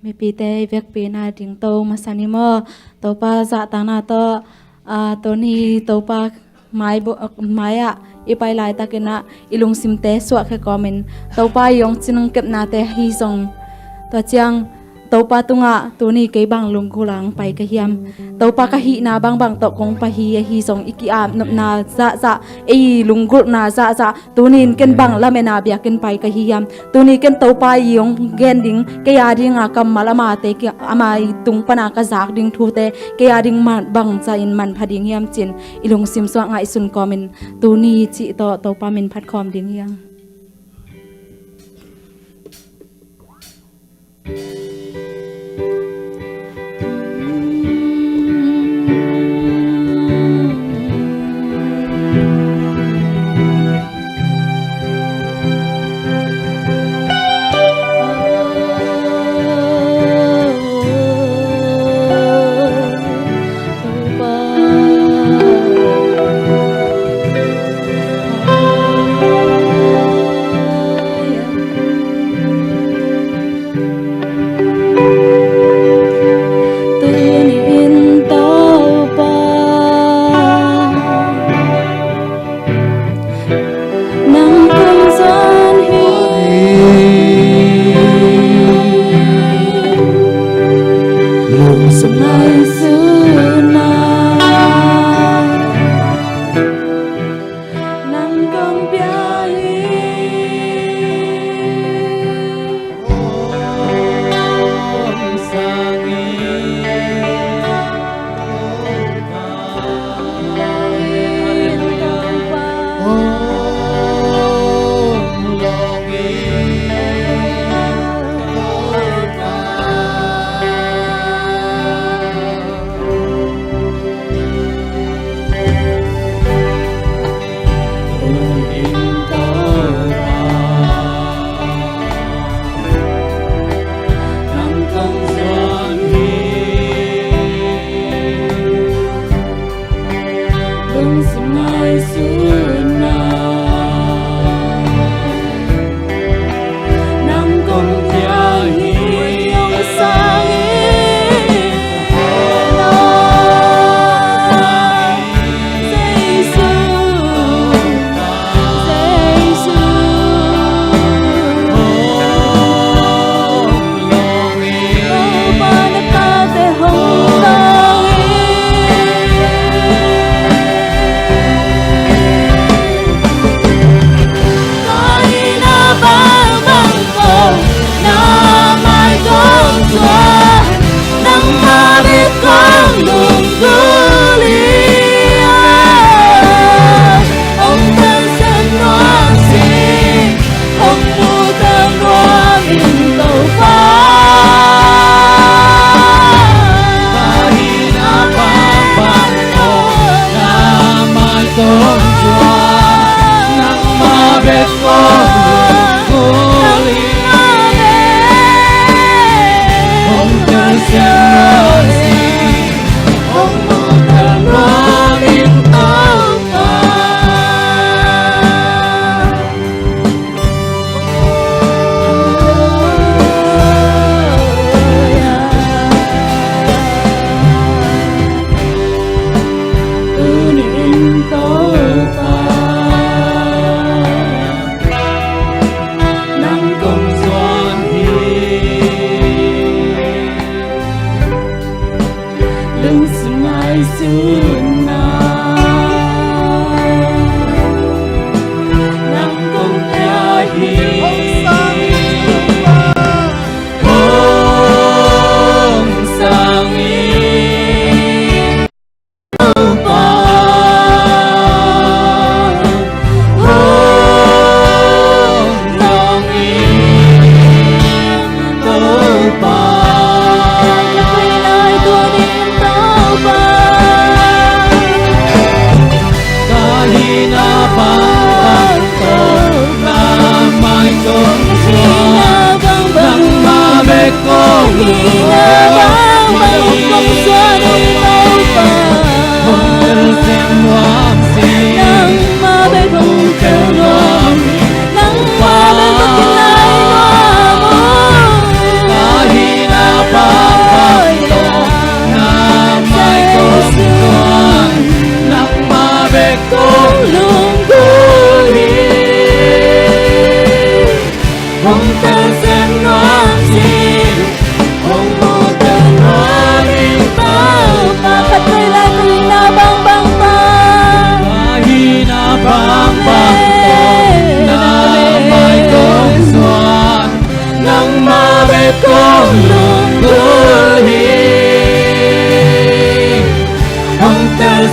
mi pi te vek pi na ding to masani mo to pa za ta na to to ni to pa mai bo maya ipai lai ta ke na ilung sim te swa khe comment to pa yong chinung kep na te hi song to chiang to pa tunga tu ni ke bang lung kulang pai ka hiam to pa ka hi na bang bang to kong pa hi song iki am nop na za e lung gul na za tu ni ken bang la me na bia ken pai ka hiam tu ni ken to pa yong gen ding ke ya ding a kam malama te ke amai tung pana ka zak ding thu te ke ya ding man bang cha in man phading hiam chin ilung sim so ngai sun comment tu ni chi to pa min phat khom ding hiang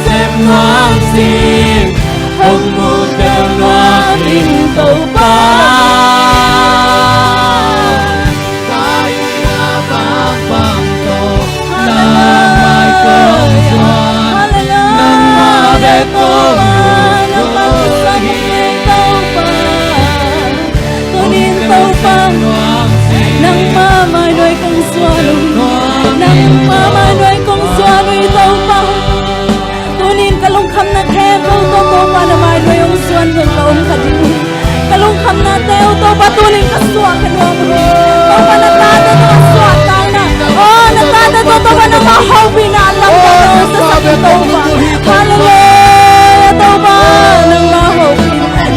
xem ngoan xin không một đêm ngoan in tàu ba tay bang bang to na mai công xoan nang ma be công nang mama nuôi con xua nang mama nuôi con xua nuôi tàu pa tunin kalung kham na khem to pa na mai nuôi ông xuân con kalung khadin kalung kham na teo to pa tunin ka xua kan wa mo to pa na ta to xua ta na oh na ta to pa na ma hobi na lam ko sa sa to pa hallelujah to pa nang ma hobi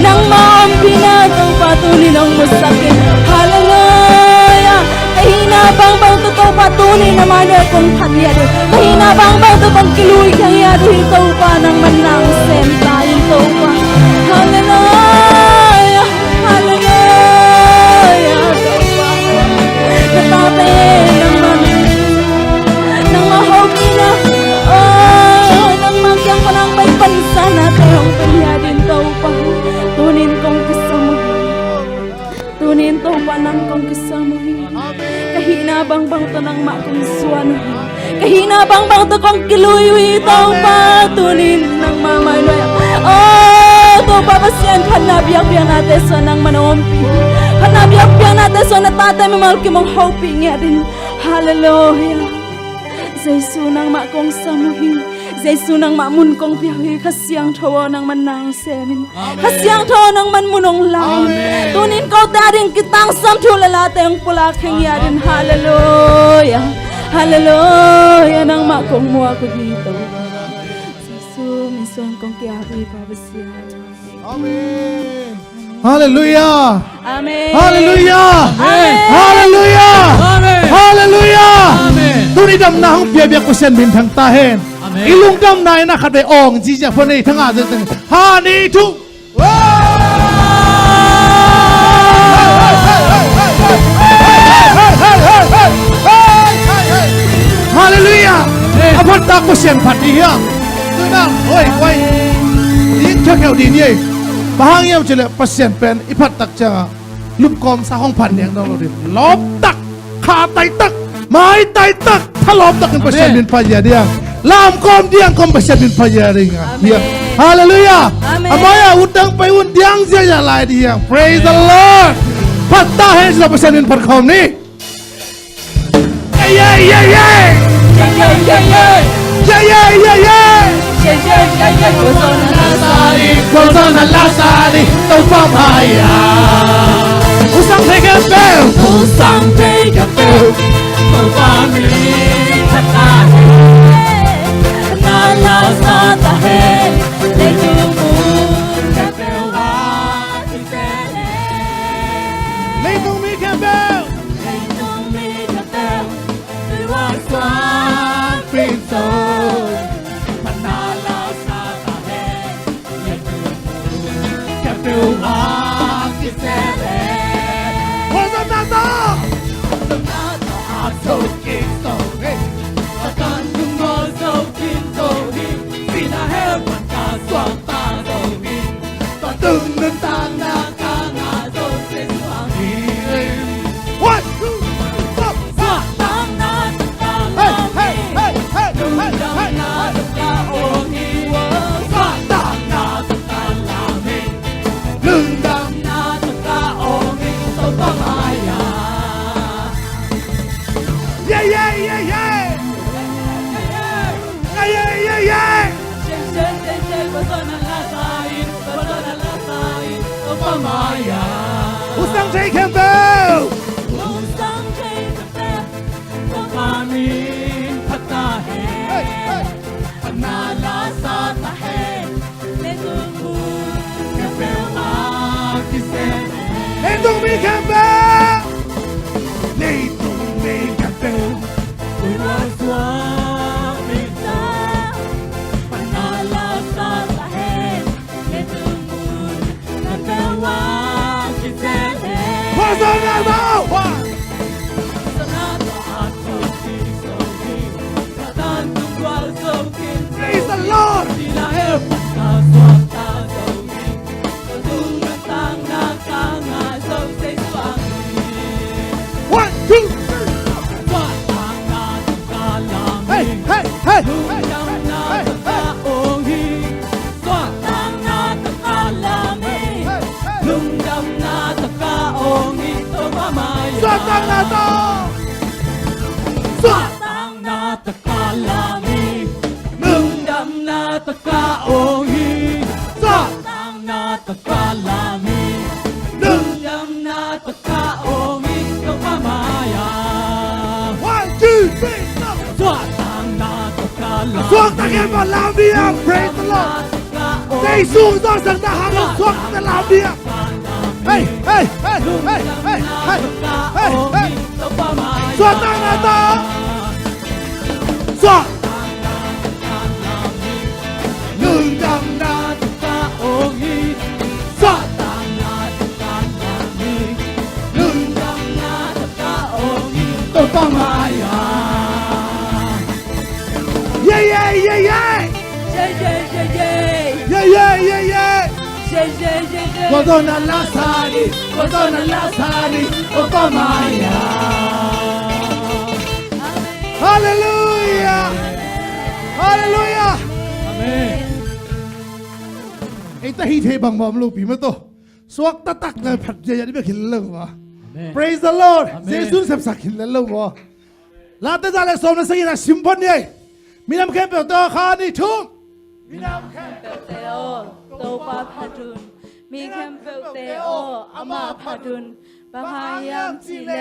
nang ma ambi na to pa tunin ang musakin hallelujah kahina bang to patuloy na manoy kong kadyado kahina bang to kong kiluy kadyado ito pa ng manang senta ito pa hallelujah hallelujah natatay ng mahobi na nang magyang ko ng may pansa natin ang kadyadin ito pa tunin kong kasamuhin tunin to pa ng kong kasamuhin kahina bang to ng makong suwanuhin kahina bang to kong kiluy tao pa tunin ng mamanoy to papasyan panabiyag-biyag natin so ng manumpi panabiyag-biyag natin so natatay mamal kimong hoping nga rin hallelujah sa isu ng makong samuhin sa isu ng mamun kong piyawi kasyang tawa ng manang semin kasyang tawa ng manmunong lain tunin ko daring kitang samtulalate ang pulaking yarin hallelujah hallelujah ng makong mo ako dito sa isu minsuan kong kiyawi papasyan amen hallelujah amen hallelujah amen hallelujah hallelujah tunidam na hong biya ko sen bin thang ta hen ilung dam nai na khade ong ji ja phone thang a jeng ha ni thu hallelujah apat ta ko sen phat di ya tu na oi oi di thakeu di ni bahang yam chele pasien pen iphat tak cha lup kom sa hong phan yang dong lo di lop tak kha tai tak mai tai tak thalop tak kan pasien bin pa ya dia lam kom diang kom pasien bin pa ya ring dia hallelujah amaya utang pai un diang sia ya lai dia praise the lord patta hai sa pasien bin par khom ni yeah yeah yeah Gozona lasari, tau pamaya. Usang take a bell, usang take a bell. Tau pamili katahe, nala satahe, lejumu kapewa kisele. Leitung mi kabel, leitung mi kabel, tuwaswan pinso. Usang take a bell. Usang take a bell. Pamin patahe. Panala sa tahe. Letumu kapewa kisene. Letung mi kabel. Letung mi kabel. Kuwaswa mita. Panala sa tahe. Letumu kapewa. Praise the Lord. Tang na takalami Nung dam na takaohi Tang na takalami Nung dam na takaohi Kapamaya 1, 2, 3, go! Tang na takalami สวกตะเกียบลาวเดีย praise the Lord ใจสู้ต้องสังดาหาสวกตะลาวเดียเฮ้ยเฮ้ยเฮ้ยเฮ้ยเฮ้ยเฮ้ยเฮ้ยเฮ้ยสวกตั้งนาตาสวกหนึ่งดำนาสวกหนึ่งต้องมาเย้เย้เย้เย้ เย้เย้เย้เย้Godona Lasari, Obamaya. Hallelujah, Hallelujah. Amen. ไอ้ตาฮีเทบังมอมลูกปีมาโตสวกตะตักเลยผัดเยอะๆนี่ไม่ขินเลิกวะ Amen. Praise the Lord. Amen. เจสุสับสักขินเลิกวะลาเตจาเลสโซมนสกินะซิมพอนเนี่ยมีน้ำแข็งเปล่าตัวคานี่ทุ่มมีน้ำแข็ง เตโอโตปาพาดุนมีแคมเปลเตโออามาพาดุนบาฮายามจิเล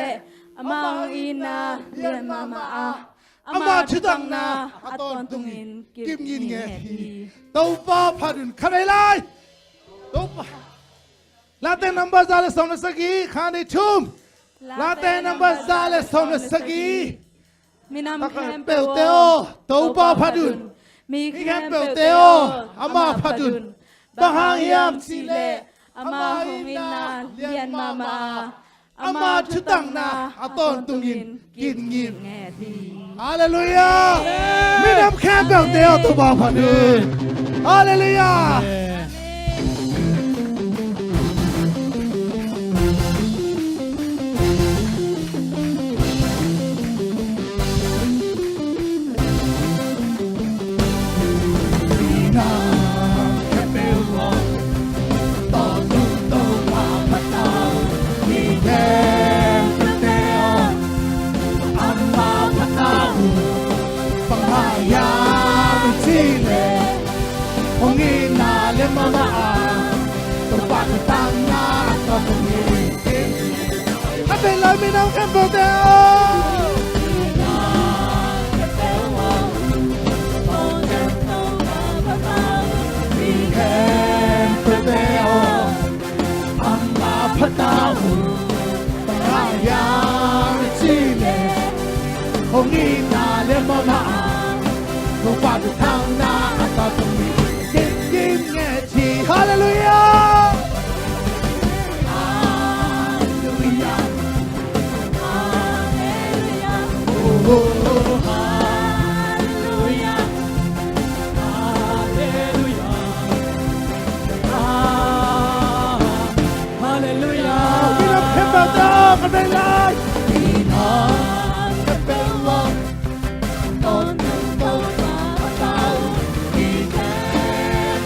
อามาอีนาเลียนมามาอาอามาชุดังนาอาตอนตุงินกิมยินแง่ที เต้าป้าพาดุนขันไอ้ไล่เต้าป้าลาเตนัมบาซาเลสโซมนสกีคานี่ทุ่มลาเตนัมบาซาเลสโซมนสกี มีน้ำแคม เปลเตโอโตปาพาดุน มี มี แค แค่ ม เป เป ล ล เต เต โอ โอ อามาพาดุนบาฮายามซิเล อามาฮงอินาเลียนมามา อามาชุตังนาอาตอนตุงินกินยิน แง่ที ฮาเลลูยามีน้ำแค่เปลเตโอโตปาพาดุนฮาเลลูยา เป็นไรไม่น้ำแค่เปลเตโอมีแค่เปลเตโออัมมาพะตาหูปะหายาไม่ชีเลคงอีนาเลมามาตัวปาดทางนาอัตตาตรงนี้ยิ้มยิ้มแง่ทีฮาเลลูยากันได้เลยพี่น้องจะเป็นวงต้นต้นมาเต้าพี่แค่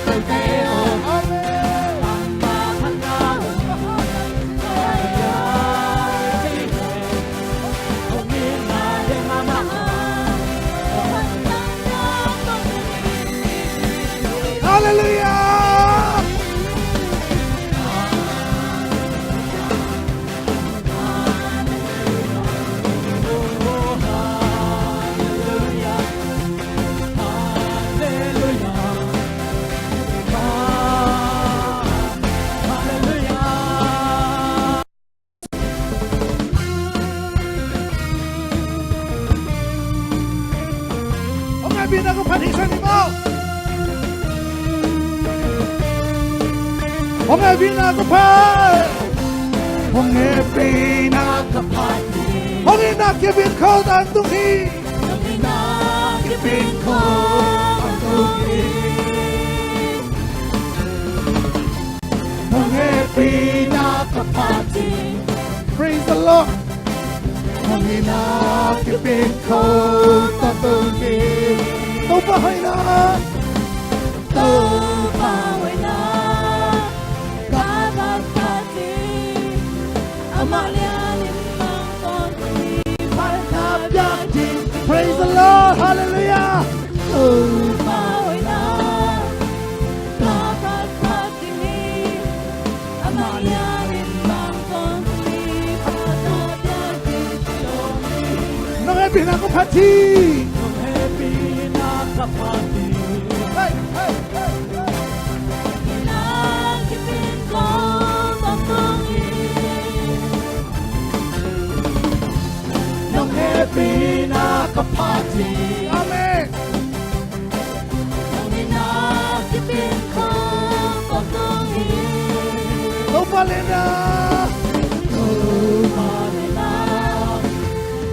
เป็นเตโออาเมนปังปาพันดาวอยาที่เห็นคงมีมาเดินมามาฮาเลลูยาพี่น้องก็พันธิชันนิโมผมไงพี่น้องก็พันผมไงพี่น้องก็พันผมไงนักเก็บบินเข้าตันตุกีผมไงนักเก็บบินเข้าตันตุกีผมไงพี่น้องก็พัน Praise the Lord ผมไงนักเก็บบินเข้าตันตุกีโตปะให้นะโตปะไว้นะกาบาปาติอามาเลียนิมังตอนนี้พันทับยาจิง happy na ko pati. Nung happy na kapati. Hey, hey, hey, hey. Inakipin ko tatangin. Nung happy na kapati. Amen. Nung inakipin ko tatangin. Tupalina. Tumalina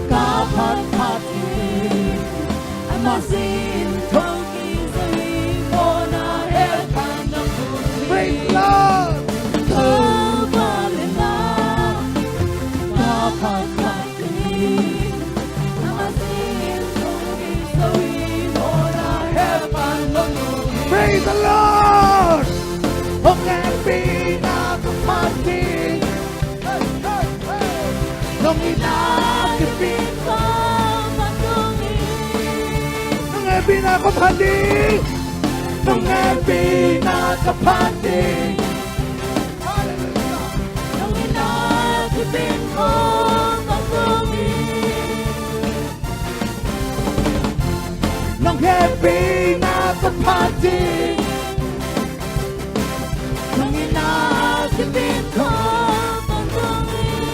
kapat pati. Amasin togi sabi mo na hepan ng buti. Praise the Lord. Tumalina kapat pati. Amasin togi sabi mo na hepan ng buti. Praise the Lord. Ang happy na ko pati. Hey, hey, hey. Nung inakipin ko matungin. Nung happy na ko pati. Nung happy na kapati. Hallelujah. Nung inakipin ko matungin. Nung happy na ko pati. Nung inakipin ko matungin.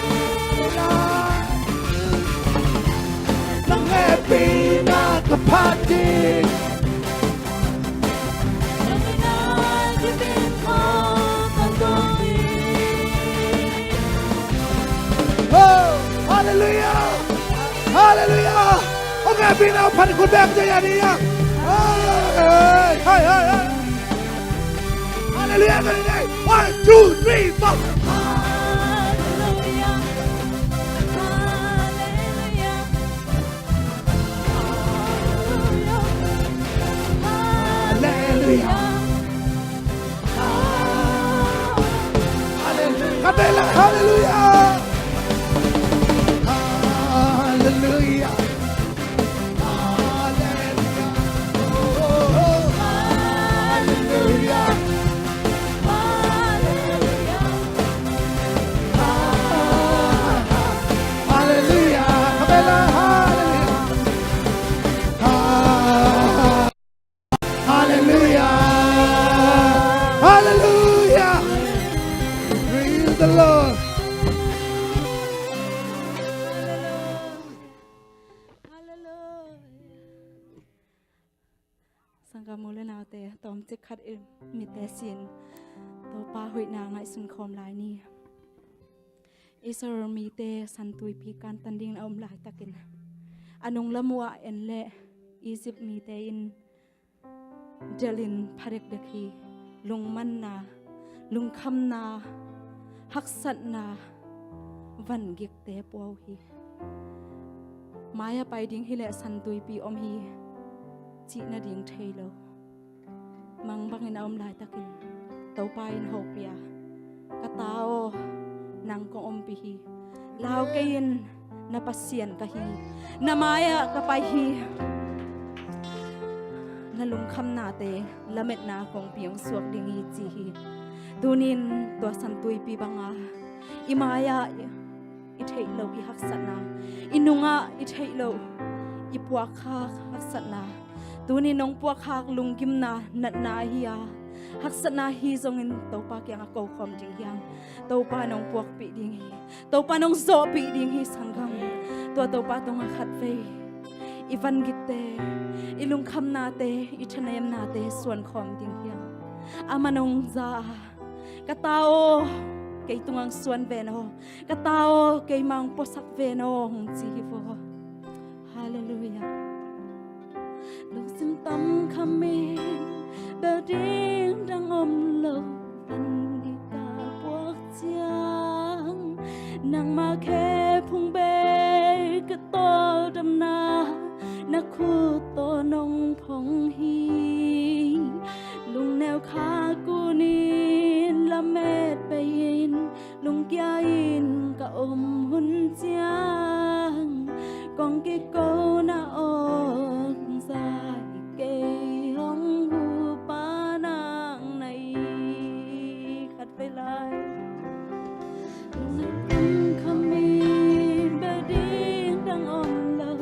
Nung happy na ko pati. Nung inakipin ko matungin. Oh, hallelujah. Hallelujah. Ang happy na ko pati ko back niya niya. Hey, hey, hey, hey. Hallelujah. Hallelujah. 1, 2, 3, 4. Hallelujah. Hallelujah. Hallelujah. Kapela, hallelujah. Hallelujah. Hallelujah. Oh, oh. Hallelujah. Hallelujah. Kapela, hallelujah. Hallelujah. Hallelujah. Praise the Lord. Sangka mula nào te tom chỉ khát mi te xin to pa hui na ngai sun khom lai ni Israel mi te san tui pi kan tan ding na om lai takin anong lamwa en le Egypt mi te in Jalin pharek dekhi lung man na lung kham na hak sat na van gik te po hi Maya pai ding hi le san tui pi om hi chị na ding thei lo mang bang in om lai takin tau pa in ho pia ka tao nang ko om pi hi lao ke in na pasien ka hi na maya ka pai hi na lung kham na te lamet na kong piang suak ding hi chi hi tunin to san tui pi banga imaya i thei lo i hak sana inunga i thei lo i puak kha hak sana Tuni nong puak hak lungkim na nat na hiya hak sat na hi zong in tau pa kyang ako khom ding yang tau pa nong puak pi ding hi tau pa nong zo pi ding hi sanggam tau pa tong khat ve ivan gitte ilung kham na te i thanayam na te suan khom ding yang amanong za ka tao kay tungang suan ve no ka tao kay mang posak ve no hong chi hi vo hallelujah Lúc xin tâm khamin bờ điên đang ôm lâu văn đi cả quốc giang nàng ma khe phung bê cái to đâm na khu to nông phong hi lung neo kha cu nín la mệt bayin lung kia in cả ôm hun giang còn cái câu na ôm dài cây hong hu pa nang này khát về lại nung tâm khami bờ điên đang ôm lâu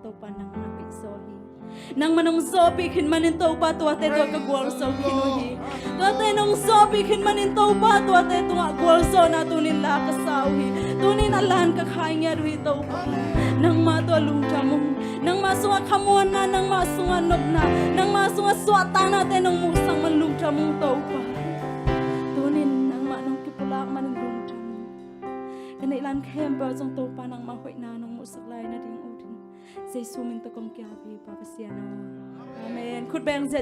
to pa nang napisohi nang manong sopi kin manin to pa to ate to ka gwal so kinuhi to ate nong sopi kin manin to pa to ate to nga gwal so na tunin la kasawhi tunin alan ka khainya ruhi to pa nang ma to lungta mong nang masunga kamuan na nang masunga nob na nang masunga swata na te nong musang manlungta mong to pa tunin nang manong kipulak manin lungta mong kana ilan kemper jong to pa nang mahoi na nong musaklay na ding udin say sumin to kong kya bi pa pasiano amen khut beng je